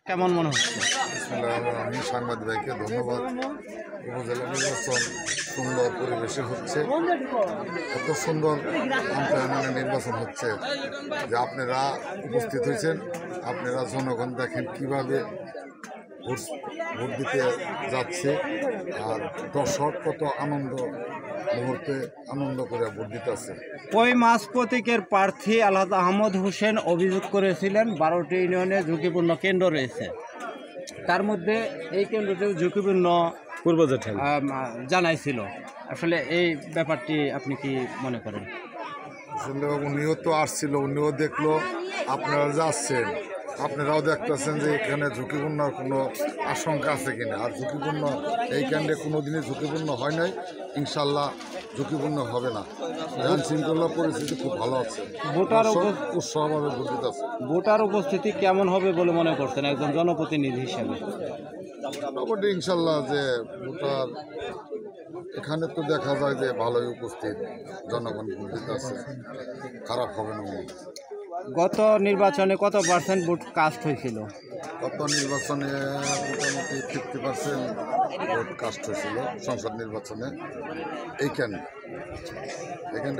কেমন মনে হচ্ছে? আমি সাংবাদিক ভাইকে ধন্যবাদ। উপজেলা নির্বাচন সুন্দর পরিবেশে হচ্ছে, এত সুন্দর আন্তঃ নির্বাচন হচ্ছে যে আপনারা উপস্থিত হয়েছেন। আপনারা জনগণ দেখেন কিভাবে ভোট দিতে যাচ্ছে, আর দর্শক কত মুহূর্তে আনন্দ করে ভোট দিতে আছে। কই মাছ প্রতীকের প্রার্থী আলহাজ আহমদ হোসেন অভিযোগ করেছিলেন 12টি ইউনিয়নে ঝুঁকিপূর্ণ কেন্দ্র রয়েছে, তার মধ্যে এই কেন্দ্রটিও ঝুঁকিপূর্ণ জানাইছিল। আসলে এই ব্যাপারটি আপনি কি মনে করেন? আসলে উনিও তো আসছিল, উনিও দেখলো, আপনারা যাচ্ছেন, আপনারাও দেখতেছেন যে এখানে ঝুঁকিপূর্ণ কোনো আশঙ্কা আছে কিনা। আর ঝুঁকিপূর্ণ এই কেন্দ্রে কোনো দিনই ঝুঁকিপূর্ণ হয় নাই, ইনশাল্লাহ ঝুঁকিপূর্ণ হবে না। আইন শৃঙ্খলা পরিস্থিতি খুব ভালো আছে, উৎসাহভাবে ভোট দিতে আছে। ভোটার উপস্থিতি কেমন হবে বলে মনে করছেন একজন জনপ্রতিনিধি হিসেবে? মোটামুটি ইনশাল্লাহ যে ভোটার এখানে তো দেখা যায় যে ভালোই উপস্থিত, জনগণ ভোট দিতে আছে, খারাপ হবে না। গত নির্বাচনে কত পার্সেন্ট ভোট কাস্ট হয়েছিল? গত নির্বাচনে মোটামুটি 50% ভোট কাস্ট হয়েছিল সংসদ নির্বাচনে। এখানে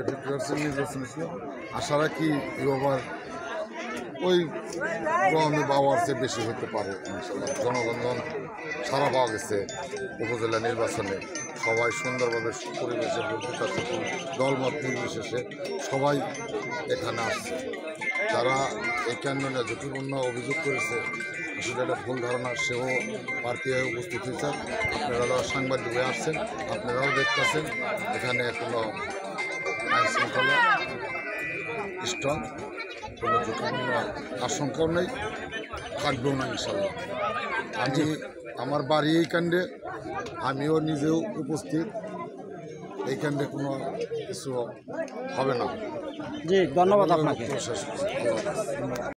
50% নির্বাচন ছিল। আশা রাখি এবার ওই রকমই পাওয়ার চেয়ে বেশি হতে পারে ইনশাল্লাহ। জনগণ সারা পাওয়া গেছে উপজেলা নির্বাচনে, সবাই সুন্দরভাবে পরিবেশে ভোট দিতে আসছে, দলমত নির্বিশেষে সবাই এখানে আসছে। যারা এই কেন্দ্রে ঝুঁকিপূর্ণ অভিযোগ করেছে, আসলে একটা ভুল ধারণা, সেও প্রার্থী হয়ে উপস্থিত হয়েছে। আপনারা যারা সাংবাদিক হয়ে আসছেন, আপনারাও দেখতেছেন এখানে কোনো আইন শৃঙ্খলা স্ট্রং, কোনো ঝুঁকিপূর্ণ আশঙ্কাও নেই, থাকবেও না ইনশাল্লাহ। আমার বাড়ি এই কেন্দ্রে, আমিও নিজেও উপস্থিত। এই কেন্দ্রে কোনো কিছু হবে না। জি, ধন্যবাদ আপনাকে।